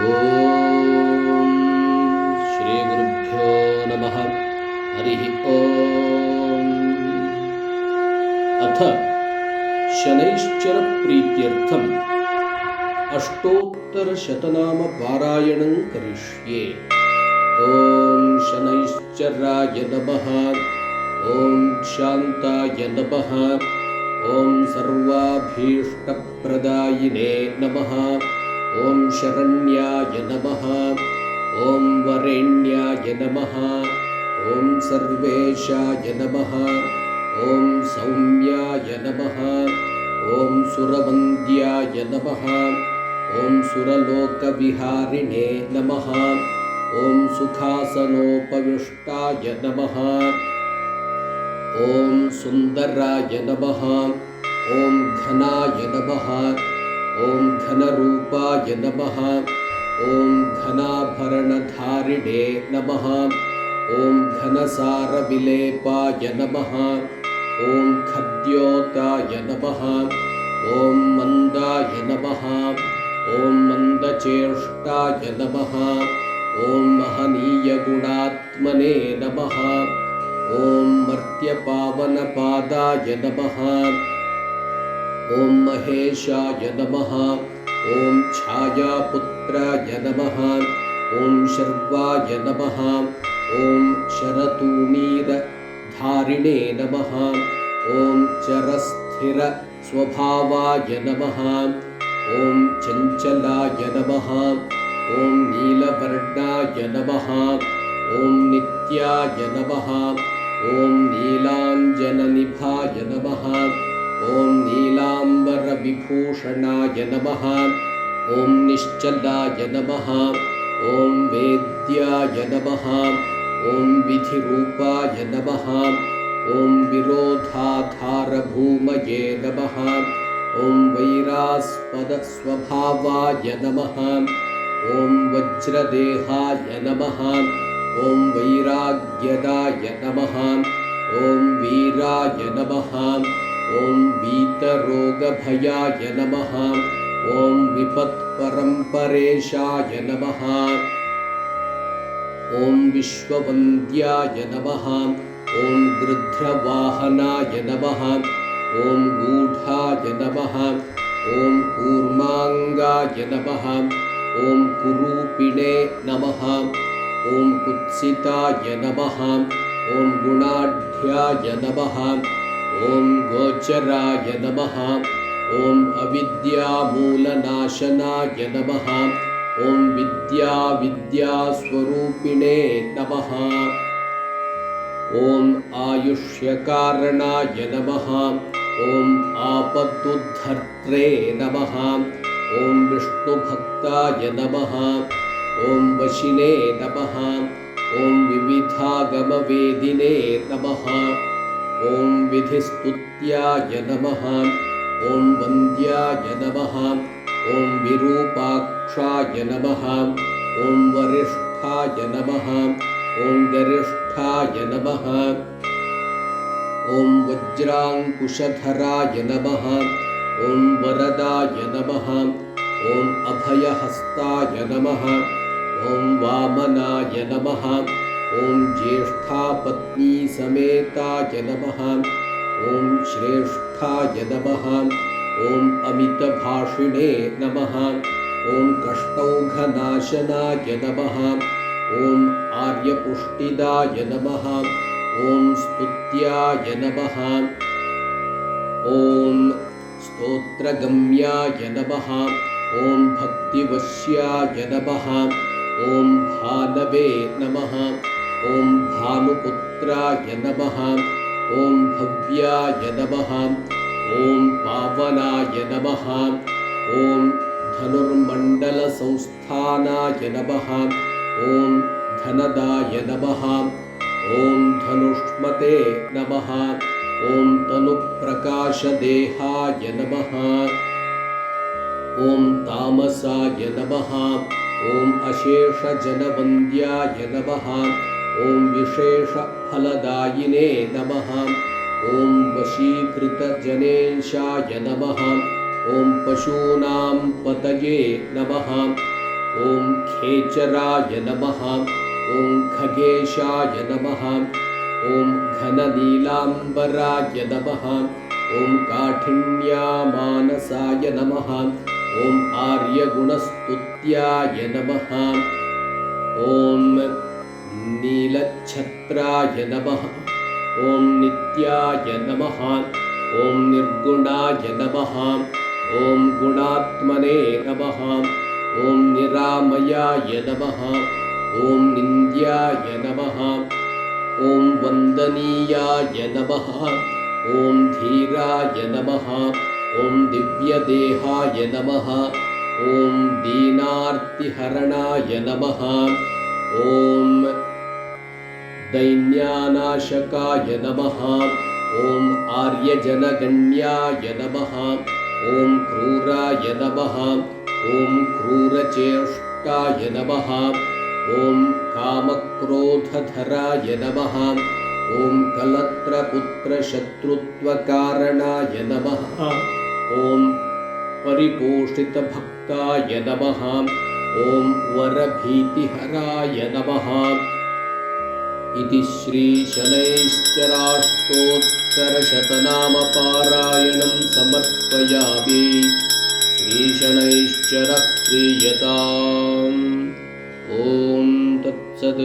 ಓಂ ಶ್ರೀ ಗುರುಭ್ಯೋ ನಮಃ. ಹರಿಃ ಓಂ. ಅಥ ಶನೈಶ್ಚರ ಪ್ರೀತ್ಯರ್ಥಂ ಅಷ್ಟೋತ್ತರಶತನಾಮ ಪಾರಾಯಣಂ ಕರಿಷ್ಯೆ. ಓಂ ಶನೈಶ್ಚರಾಯ ನಮಃ. ಓಂ ಶಾಂತಾಯ ನಮಃ. ಓಂ ಸರ್ವಾಭೀಷ್ಟಪ್ರದಾಯಿನೇ ನಮಃ. ಓಂ ಶರಣ್ಯಾಯ ನಮಃ. ಓಂ ವರೆಣ್ಯಾಯ ನಮಃ. ಓಂ ಸರ್ವೇಶಾಯ ನಮಃ. ಓಂ ಸೌಮ್ಯಾಯ ನಮಃ. ಓಂ ಸುರವಂದ್ಯಾಯ ನಮಃ. ಓಂ ಸುರಲೋಕವಿಹಾರಿಣೇ ನಮಃ. ಓಂ ಸುಖಾಸನೋಪವಿಷ್ಟಾಯ ನಮಃ. ಓಂ ಸುಂದರಾಯ ನಮಃ. ಓಂ ಘನಾಯ ನಮಃ. ಓಂ ಘನರೂಪಾಯ ನಮಃ. ಓಂ ಘನಾಭರಣಧಾರಿಣೇ ನಮಃ. ಓಂ ಘನಸಾರವಿಲೇಪಾಯ ನಮಃ. ಓಂ ಖದ್ಯೋತಾಯ ನಮಃ. ಓಂ ಮಂದಾಯ ನಮಃ. ಓಂ ಮಂದಚೇಷ್ಟಾಯ ನಮಃ. ಓಂ ಮಹನೀಯಗುಣಾತ್ಮನೇ ನಮಃ. ಓಂ ಮರ್ತ್ಯಪಾವನಪಾದಾಯ ನಮಃ. ಓಂ ಮಹೇಶಾಯ ನಮಃ. ಓಂ ಛಾಯಾಪುತ್ರಾಯ ನಮಃ. ಓಂ ಶರ್ವಾಯ ನಮಃ. ಓಂ ಶರತೂಣೀರಧಾರಿಣೇ ನಮಃ. ಓಂ ಚರಸ್ಥಿರ ಸ್ವಭಾವಾಯ ನಮಃ. ಓಂ ಚಂಚಲಾಯ ನಮಃ. ಓಂ ನೀಲವರ್ಣಾಯ ನಮಃ. ಓಂ ನಿತ್ಯಾಯ ನಮಃ. ಓಂ ನೀಲಾಂಜನನಿಭಾಯ ನಮಃ. ಓಂ ನೀಲಾಂಬರವಿಭೂಷಣಾಯ ನಮಃ. ಓಂ ನಿಶ್ಚಲಾಯ ನಮಃ. ಓಂ ವೇದ್ಯಾಯ ನಮಃ. ಓಂ ವಿಧಿರೂಪಾಯ ನಮಃ. ಓಂ ವಿರೋಧಾಧಾರಭೂಮಯೇ ನಮಃ. ಓಂ ವೈರಾಸ್ಪದಸ್ವಭಾವಾಯ ನಮಃ. ಓಂ ವಜ್ರದೇಹಾಯ ನಮಃ. ಓಂ ವೈರಾಗ್ಯದಾಯ ನಮಃ. ಓಂ ವೀರಾಯ ನಮಃ. ಓಂ ವೀತರೋಗಭಯಾಯ ನಮಃ. ಓಂ ವಿಪತ್ಪರಂಪರೇಶಾಯ ನಮಃ. ಓಂ ವಿಶ್ವವಂದ್ಯಾಯ ನಮಃ. ಓಂ ಗೃಧ್ರವಾಹನಾಯ ನಮಃ. ಓಂ ಗೂಢಾಯ ನಮಃ. ಓಂ ಕೂರ್ಮಾಂಗಾಯ ನಮಃ. ಓಂ ಕುರೂಪಿಣೇ ನಮಃ. ಓಂ ಕುತ್ಸಿತಾಯ ನಮಃ. ಓಂ ಗುಣಾಢ್ಯಾಯ ನಮಃ. ಓಂ ಗೋಚರಾಯ ನಮಃ. ಓಂ ಅವಿದ್ಯಾಮೂಲನಾಶನಾಯ ನಮಃ. ಓಂ ವಿದ್ಯಾಸ್ವರೂಪಿಣೇ ನಮಃ. ಓಂ ಆಯುಷ್ಯಕಾರಣಾಯ ನಮಃ. ಓಂ ಆಪತ್ತುದ್ಧರ್ತ್ರೇ ನಮಃ. ಓಂ ವಿಷ್ಣುಭಕ್ತಾಯ ನಮಃ. ಓಂ ವಶಿನೇ ನಮಃ. ಓಂ ವಿವಿಧಾಗಮವೇದಿನೇ ನಮಃ. ಓಂ ವಿಧಿಸ್ತುತ್ಯಾಯ ನಮಃ. ಓಂ ವಂದ್ಯಾಯ ನಮಃ. ಓಂ ವಿರೂಪಾಕ್ಷಾಯ ನಮಃ. ಓಂ ವರಿಷ್ಠಾಯ ನಮಃ. ಓಂ ಗರಿಷ್ಠಾಯ ನಮಃ. ಓಂ ವಜ್ರಾಂಕುಶಧರಾಯ ನಮಃ. ಓಂ ವರದಾಯ ನಮಃ. ಓಂ ಅಭಯಹಸ್ತಾಯ ನಮಃ. ಓಂ ವಾಮನಾಯ ನಮಃ. ಓಂ ಜ್ಯೇಷ್ಠಾಪತ್ನೀ ಸಮೇತಾಯ ನಮಃ. ಓಂ ಶ್ರೇಷ್ಠಾಯ ನಮಃ. ಓಂ ಅಮಿತಭಾಷಿಣೇ ನಮಃ. ಓಂ ಕಷ್ಟೌಘನಾಶನಾಯ ನಮಃ. ಓಂ ಆರ್ಯಪುಷ್ಟಿದಾಯ ನಮಃ. ಓಂ ಸ್ತುತ್ಯಾಯ ನಮಃ. ಓಂ ಸ್ತೋತ್ರಗಮ್ಯಾಯ ನಮಃ. ಓಂ ಭಕ್ತಿವಶ್ಯಾಯ ನಮಃ. ಓಂ ಭಾನವೇ ನಮಃ. ಓಂ ಭಾನುಪುತ್ರಾಯ ನಮಃ. ಓಂ ಭವ್ಯಾಯ ನಮಃ. ಓಂ ಪಾವನಾಯ ನಮಃ. ಓಂ ಧನುರ್ಮಂಡಲಸಂಸ್ಥಾನಾಯ ನಮಃ. ಓಂ ಧನದಾಯ ನಮಃ. ಓಂ ಧನುಷ್ಮತೆ ನಮಃ. ಓಂ ತನುಪ್ರಕಾಶದೇಹಾಯ ನಮಃ. ಓಂ ತಾಮಸಾಯ ನಮಃ. ಓಂ ಅಶೇಷಜನವಂದ್ಯಾಯ ನಮಃ. ಓಂ ವಿಶೇಷಫಲದಾಯಿನೇ ನಮಃ. ಓಂ ವಶೀಕೃತಜನೇಶಾಯ ನಮಃ. ಓಂ ಪಶೂನಾಂ ಪತಯೇ ನಮಃ. ॐ खेचराय नमः ॐ खगेशाय नमः ॐ घननीलाम्बराय नमः ॐ काठिन्यमानसाय नमः ॐ आर्यगुणस्तुत्याय नमः ॐ नीलच्छत्राय नमः ॐ नित्याय नमः ॐ निर्गुणाय नमः ॐ गुणात्मने नमः ॐ निरामयाय नमः ॐ निन्द्याय नमः ॐ वन्दनीयाय नमः ॐ धीराय नमः ॐ दिव्यदेहाय नमः ॐ दीनार्तिहरणाय नमः ॐ दैन्यानाशकाय नमः ॐ आर्यजनगण्याय नमः ॐ क्रूराय नमः ॐ क्रूरचेष्टाय नमः ॐ कामक्रोधधराय नमः ॐ कलत्रपुत्रशत्रुत्वकारणाय नमः ॐ परिपोषितभक्ताय नमः ॐ वरभीतिहराय नमः इति श्रीशनैश्चराष्टोत्तरशतनामपारायणं समर्पयामि। श्रीशनैश्चरः प्रीयताम्। ॐ तत्सत्।